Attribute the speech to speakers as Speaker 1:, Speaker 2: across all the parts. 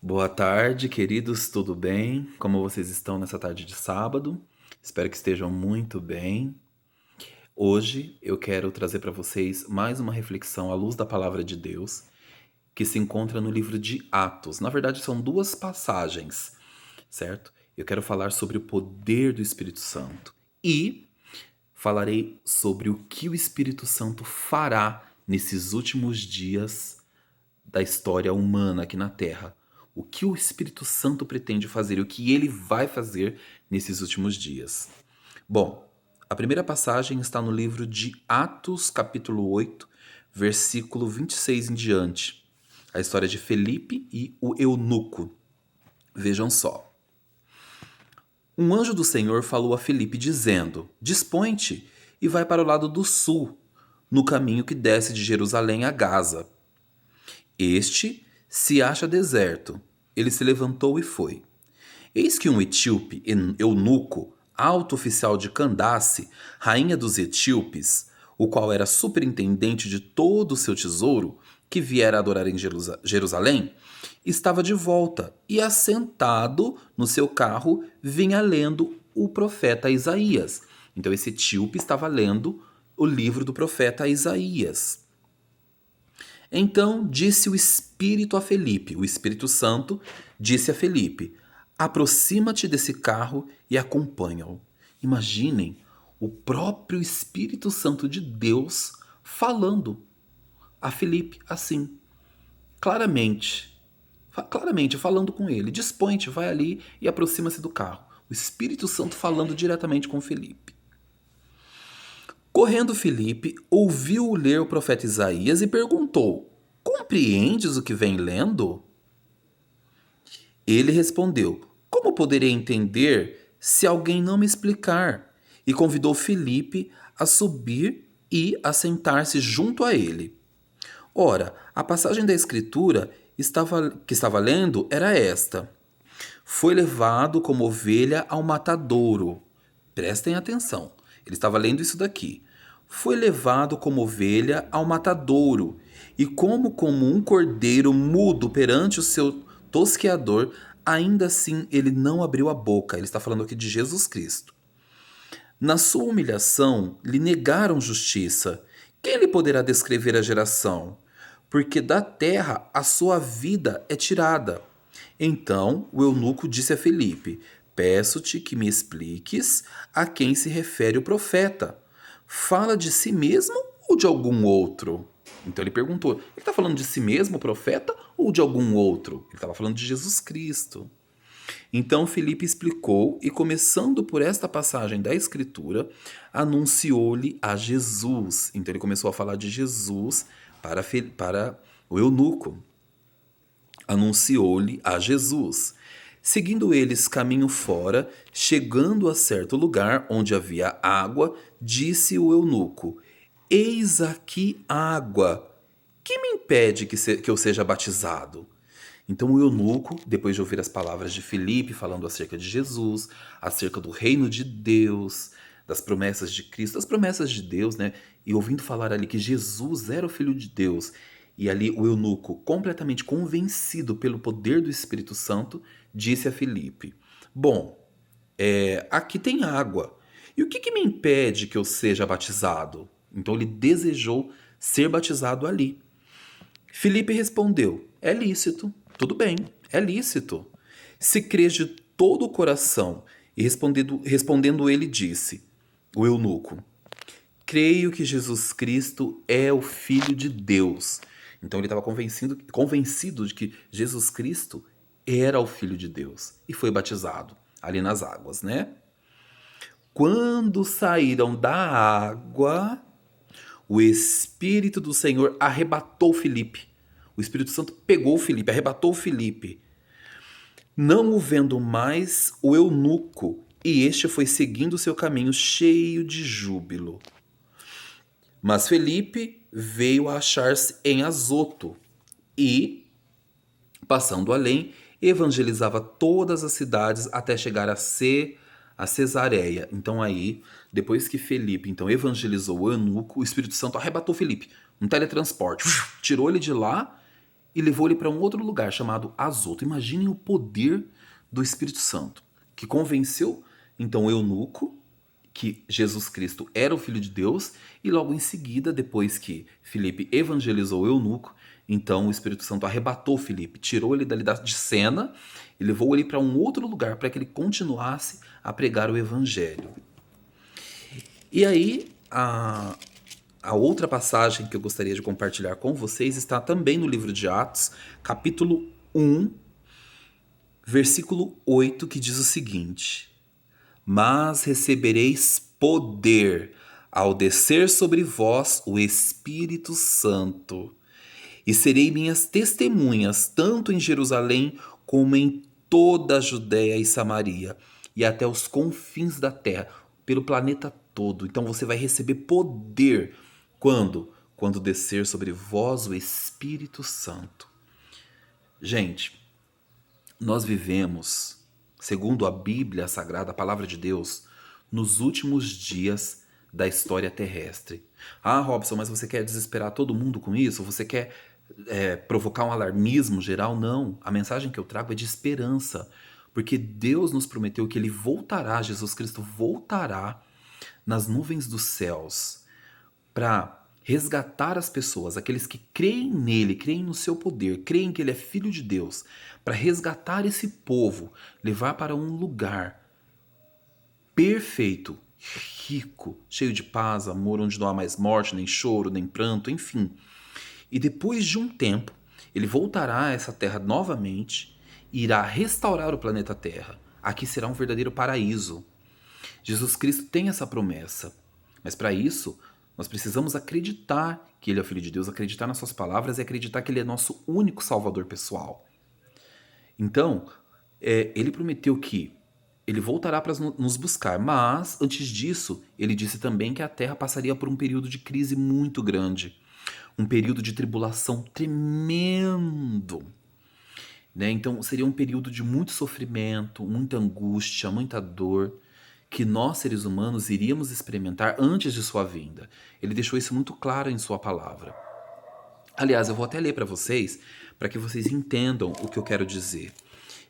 Speaker 1: Boa tarde, queridos, tudo bem? Como vocês estão nessa tarde de sábado? Espero que estejam muito bem. Hoje eu quero trazer para vocês mais uma reflexão à luz da palavra de Deus, que se encontra no livro de Atos. Na verdade, são duas passagens, certo? Eu quero falar sobre o poder do Espírito Santo e falarei sobre o que o Espírito Santo fará nesses últimos dias da história humana aqui na Terra. O que o Espírito Santo pretende fazer e o que ele vai fazer nesses últimos dias. Bom, a primeira passagem está no livro de Atos, capítulo 8, versículo 26 em diante. A história de Felipe e o eunuco. Vejam só. Um anjo do Senhor falou a Felipe dizendo: Dispõe-te e vai para o lado do sul, no caminho que desce de Jerusalém a Gaza. Este se acha deserto. Ele se levantou e foi. Eis que um etíope, eunuco, alto oficial de Candace, rainha dos etíopes, o qual era superintendente de todo o seu tesouro, que viera adorar em Jerusalém, estava de volta e, assentado no seu carro, vinha lendo o profeta Isaías. Então, esse etíope estava lendo o livro do profeta Isaías. Então disse o Espírito a Felipe, o Espírito Santo disse a Felipe: aproxima-te desse carro e acompanha-o. Imaginem o próprio Espírito Santo de Deus falando a Felipe assim, claramente, claramente falando com ele: dispõe-te, vai ali e aproxima-se do carro. O Espírito Santo falando diretamente com Felipe. Correndo Filipe, ouviu ler o profeta Isaías e perguntou: compreendes o que vem lendo? Ele respondeu: como poderei entender se alguém não me explicar? E convidou Filipe a subir e a sentar-se junto a ele. Ora, a passagem da escritura que estava lendo era esta: foi levado como ovelha ao matadouro. Prestem atenção. Ele estava lendo isso daqui. Foi levado como ovelha ao matadouro, e como um cordeiro mudo perante o seu tosqueador, ainda assim ele não abriu a boca. Ele está falando aqui de Jesus Cristo. Na sua humilhação, lhe negaram justiça. Quem lhe poderá descrever a geração? Porque da terra a sua vida é tirada. Então o eunuco disse a Felipe: peço-te que me expliques a quem se refere o profeta. Fala de si mesmo ou de algum outro? Então ele perguntou: ele está falando de si mesmo, o profeta, ou de algum outro? Ele estava falando de Jesus Cristo. Então Filipe explicou e, começando por esta passagem da Escritura, anunciou-lhe a Jesus. Então ele começou a falar de Jesus para o eunuco. Anunciou-lhe a Jesus. Seguindo eles caminho fora, chegando a certo lugar onde havia água, disse o eunuco: eis aqui água. Que me impede que eu seja batizado? Então o eunuco, depois de ouvir as palavras de Filipe falando acerca de Jesus, acerca do reino de Deus, das promessas de Cristo, das promessas de Deus, né? E ouvindo falar ali que Jesus era o Filho de Deus, e ali o eunuco, completamente convencido pelo poder do Espírito Santo, disse a Filipe: bom, aqui tem água. E o que me impede que eu seja batizado? Então ele desejou ser batizado ali. Filipe respondeu: é lícito, tudo bem, é lícito. Se crês de todo o coração. E respondendo ele disse, o eunuco: creio que Jesus Cristo é o Filho de Deus. Então ele estava convencido de que Jesus Cristo era o Filho de Deus. E foi batizado ali nas águas, né? Quando saíram da água, o Espírito do Senhor arrebatou Filipe. O Espírito Santo pegou Filipe, arrebatou Filipe. Não o vendo mais, o eunuco, e este foi seguindo seu caminho cheio de júbilo. Mas Felipe veio a achar-se em Azoto e, passando além, evangelizava todas as cidades até chegar a Cesareia. Então aí, depois que Felipe então evangelizou o eunuco, o Espírito Santo arrebatou Felipe, um teletransporte, tirou ele de lá e levou ele para um outro lugar chamado Azoto. Imaginem o poder do Espírito Santo, que convenceu então o eunuco que Jesus Cristo era o Filho de Deus, e logo em seguida, depois que Filipe evangelizou o eunuco, então o Espírito Santo arrebatou Filipe, tirou ele dali de cena e levou ele para um outro lugar para que ele continuasse a pregar o evangelho. E aí, a outra passagem que eu gostaria de compartilhar com vocês está também no livro de Atos, capítulo 1, versículo 8, que diz o seguinte: Mas recebereis poder ao descer sobre vós o Espírito Santo, e serei minhas testemunhas tanto em Jerusalém como em toda a Judéia e Samaria, e até os confins da terra, pelo planeta todo. Então você vai receber poder. Quando? Quando descer sobre vós o Espírito Santo. Gente, nós vivemos, segundo a Bíblia Sagrada, a Palavra de Deus, nos últimos dias da história terrestre. Ah, Robson, mas você quer desesperar todo mundo com isso? Você quer provocar um alarmismo geral? Não. A mensagem que eu trago é de esperança. Porque Deus nos prometeu que Ele voltará, Jesus Cristo voltará nas nuvens dos céus para resgatar as pessoas, aqueles que creem nele, creem no seu poder, creem que ele é filho de Deus, para resgatar esse povo, levar para um lugar perfeito, rico, cheio de paz, amor, onde não há mais morte, nem choro, nem pranto, enfim. E depois de um tempo, ele voltará a essa terra novamente e irá restaurar o planeta Terra. Aqui será um verdadeiro paraíso. Jesus Cristo tem essa promessa, mas para isso nós precisamos acreditar que Ele é o Filho de Deus, acreditar nas suas palavras e acreditar que Ele é nosso único Salvador pessoal. Então, Ele prometeu que Ele voltará para nos buscar, mas antes disso, Ele disse também que a Terra passaria por um período de crise muito grande, um período de tribulação tremendo. Né? Então, seria um período de muito sofrimento, muita angústia, muita dor, que nós, seres humanos, iríamos experimentar antes de sua vinda. Ele deixou isso muito claro em sua palavra. Aliás, eu vou até ler para vocês, para que vocês entendam o que eu quero dizer.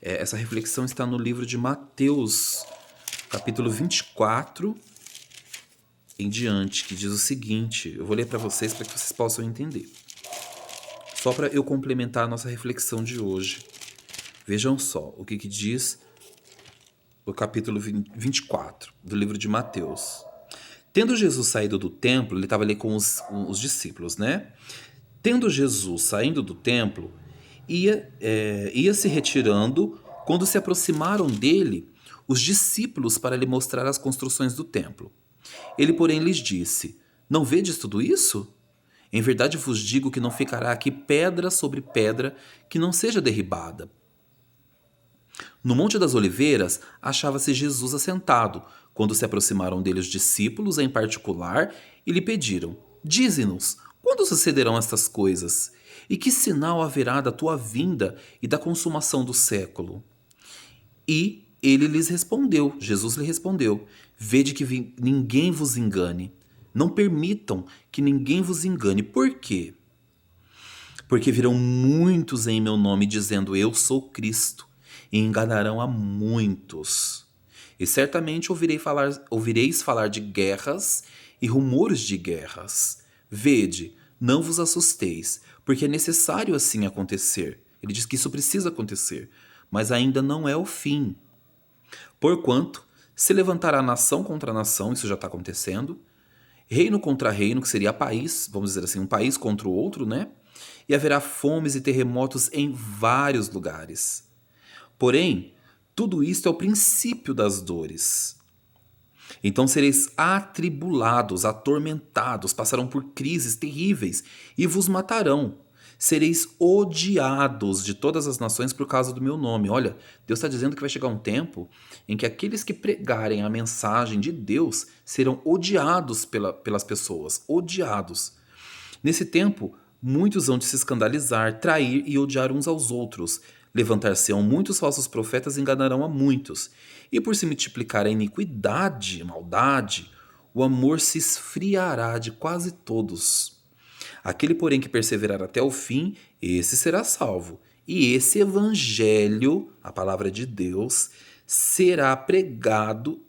Speaker 1: Essa reflexão está no livro de Mateus, capítulo 24, em diante, que diz o seguinte. Eu vou ler para vocês para que vocês possam entender. Só para eu complementar a nossa reflexão de hoje. Vejam só o que diz o capítulo 24 do livro de Mateus. Tendo Jesus saído do templo, ele estava ali com os discípulos, né? Tendo Jesus saindo do templo, ia se retirando, quando se aproximaram dele os discípulos para lhe mostrar as construções do templo. Ele, porém, lhes disse: Não vedes tudo isso? Em verdade vos digo que não ficará aqui pedra sobre pedra que não seja derribada. No Monte das Oliveiras achava-se Jesus assentado, quando se aproximaram dele os discípulos em particular e lhe pediram: Dize-nos, quando sucederão estas coisas? E que sinal haverá da tua vinda e da consumação do século? E ele lhes respondeu, Jesus lhe respondeu: Vede que ninguém vos engane. Não permitam que ninguém vos engane. Por quê? Porque virão muitos em meu nome dizendo: Eu sou Cristo, e enganarão a muitos. E certamente ouvireis falar de guerras e rumores de guerras. Vede, não vos assusteis, porque é necessário assim acontecer. Ele diz que isso precisa acontecer, mas ainda não é o fim. Porquanto, se levantará nação contra nação, isso já está acontecendo, reino contra reino, que seria país, vamos dizer assim, um país contra o outro, né? E haverá fomes e terremotos em vários lugares. Porém, tudo isto é o princípio das dores. Então sereis atribulados, atormentados, passarão por crises terríveis e vos matarão. Sereis odiados de todas as nações por causa do meu nome. Olha, Deus está dizendo que vai chegar um tempo em que aqueles que pregarem a mensagem de Deus serão odiados pelas pessoas, odiados. Nesse tempo, muitos hão de se escandalizar, trair e odiar uns aos outros. Levantar-se-ão muitos falsos profetas e enganarão a muitos. E por se multiplicar a iniquidade, a maldade, o amor se esfriará de quase todos. Aquele, porém, que perseverar até o fim, esse será salvo. E esse evangelho, a palavra de Deus, será pregado,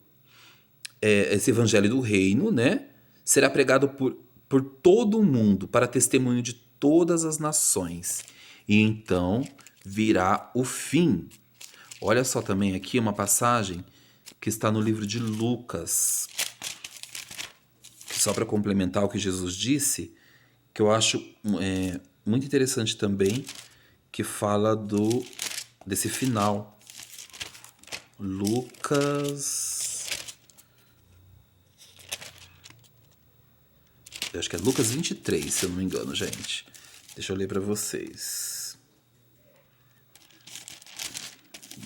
Speaker 1: esse evangelho do reino, né? Será pregado por todo o mundo, para testemunho de todas as nações. E então virá o fim. Olha só também aqui uma passagem que está no livro de Lucas, só para complementar o que Jesus disse, que eu acho muito interessante também, que fala desse final. Lucas... Eu acho que é Lucas 23, se eu não me engano, gente. Deixa eu ler para vocês.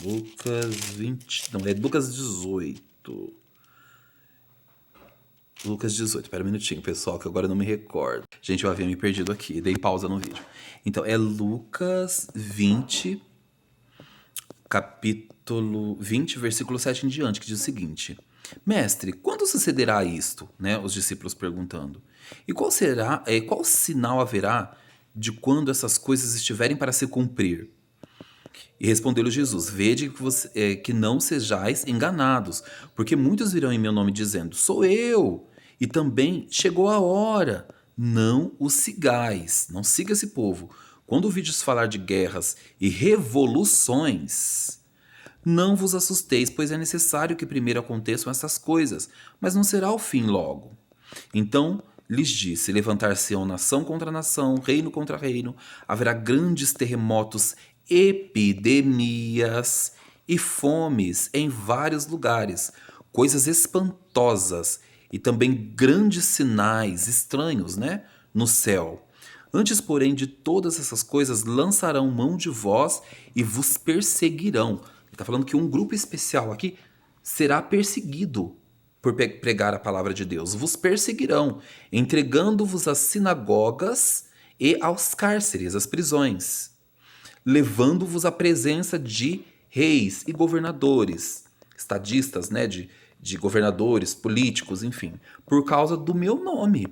Speaker 1: Lucas 20... Não, é Lucas 18. Lucas 18. Pera um minutinho, pessoal, que agora eu não me recordo. Gente, eu havia me perdido aqui. Dei pausa no vídeo. Então, é Lucas 20, capítulo 20, versículo 7 em diante, que diz o seguinte: Mestre, quando sucederá isto? Né, os discípulos perguntando. E qual sinal haverá de quando essas coisas estiverem para se cumprir? E respondeu-lhe Jesus: Vede que não sejais enganados, porque muitos virão em meu nome dizendo: Sou eu. E também chegou a hora. Não os sigais, não siga esse povo. Quando ouvides falar de guerras e revoluções, não vos assusteis, pois é necessário que primeiro aconteçam essas coisas, mas não será o fim logo. Então lhes disse: levantar-se-ão nação contra nação, reino contra reino, haverá grandes terremotos, epidemias e fomes em vários lugares, coisas espantosas e também grandes sinais estranhos, né, no céu. Antes, porém, de todas essas coisas, lançarão mão de vós e vos perseguirão. Ele está falando que um grupo especial aqui será perseguido por pregar a palavra de Deus. Vos perseguirão, entregando-vos às sinagogas e aos cárceres, às prisões, levando-vos à presença de reis e governadores, estadistas, né, de governadores, políticos, enfim, por causa do meu nome.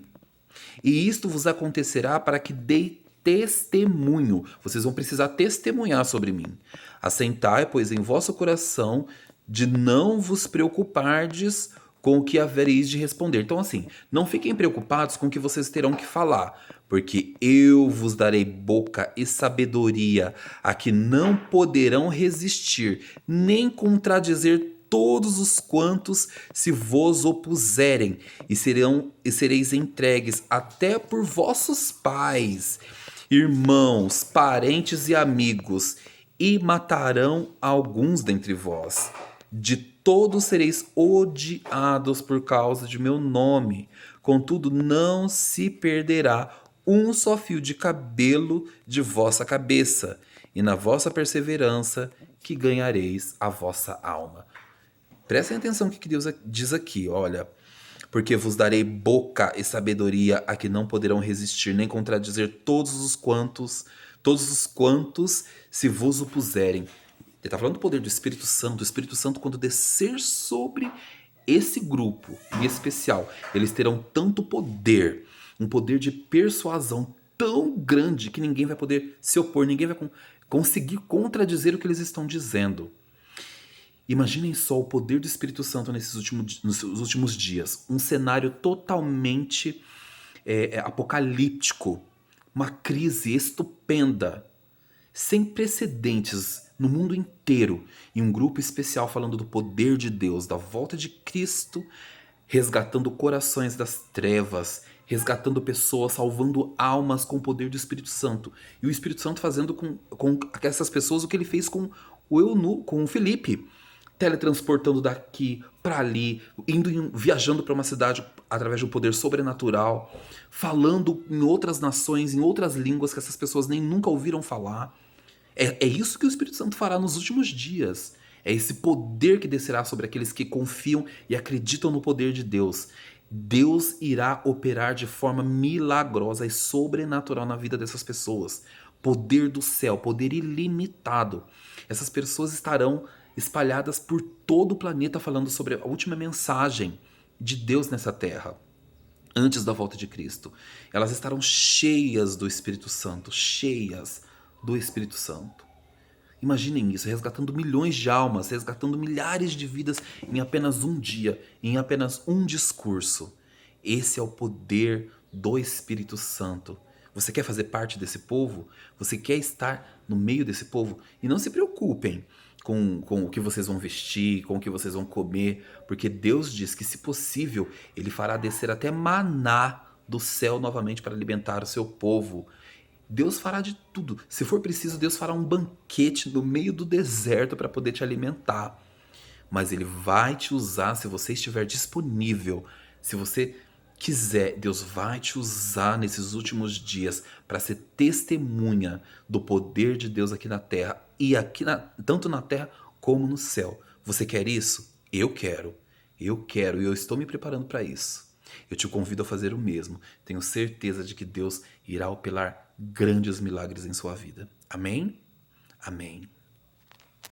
Speaker 1: E isto vos acontecerá para que dei testemunho. Vocês vão precisar testemunhar sobre mim. Assentai, pois, em vosso coração de não vos preocupardes com o que havereis de responder. Então, assim, não fiquem preocupados com o que vocês terão que falar, porque eu vos darei boca e sabedoria a que não poderão resistir, nem contradizer todos os quantos se vos opuserem, e sereis entregues até por vossos pais, irmãos, parentes e amigos, e matarão alguns dentre vós. De todos sereis odiados por causa de meu nome. Contudo, não se perderá um só fio de cabelo de vossa cabeça, e na vossa perseverança que ganhareis a vossa alma. Prestem atenção no que Deus diz aqui, olha. Porque vos darei boca e sabedoria a que não poderão resistir, nem contradizer todos os quantos se vos opuserem. Ele está falando do poder do Espírito Santo. O Espírito Santo, quando descer sobre esse grupo em especial, eles terão tanto poder, um poder de persuasão tão grande que ninguém vai poder se opor, ninguém vai conseguir contradizer o que eles estão dizendo. Imaginem só o poder do Espírito Santo nos últimos dias. Um cenário totalmente apocalíptico. Uma crise estupenda, sem precedentes no mundo inteiro. E um grupo especial falando do poder de Deus, da volta de Cristo, resgatando corações das trevas, resgatando pessoas, salvando almas com o poder do Espírito Santo. E o Espírito Santo fazendo com essas pessoas o que ele fez com com o Felipe. Teletransportando daqui para ali, viajando para uma cidade através de um poder sobrenatural, falando em outras nações, em outras línguas que essas pessoas nem nunca ouviram falar. É isso que o Espírito Santo fará nos últimos dias. É esse poder que descerá sobre aqueles que confiam e acreditam no poder de Deus. Deus irá operar de forma milagrosa e sobrenatural na vida dessas pessoas. Poder do céu, poder ilimitado. Essas pessoas estarão espalhadas por todo o planeta falando sobre a última mensagem de Deus nessa terra. antes da volta de Cristo. Elas estarão cheias do Espírito Santo, cheias do Espírito Santo. Imaginem isso, resgatando milhões de almas, resgatando milhares de vidas em apenas um dia, em apenas um discurso. Esse é o poder do Espírito Santo. Você quer fazer parte desse povo? Você quer estar no meio desse povo? E não se preocupem com o que vocês vão vestir, com o que vocês vão comer, porque Deus diz que, se possível, Ele fará descer até maná do céu novamente para alimentar o seu povo. Deus fará de tudo. Se for preciso, Deus fará um banquete no meio do deserto para poder te alimentar. Mas Ele vai te usar se você estiver disponível. Se você quiser, Deus vai te usar nesses últimos dias para ser testemunha do poder de Deus aqui na terra. E tanto na terra como no céu. Você quer isso? Eu quero. Eu quero e eu estou me preparando para isso. Eu te convido a fazer o mesmo. Tenho certeza de que Deus irá operar grandes milagres em sua vida. Amém? Amém.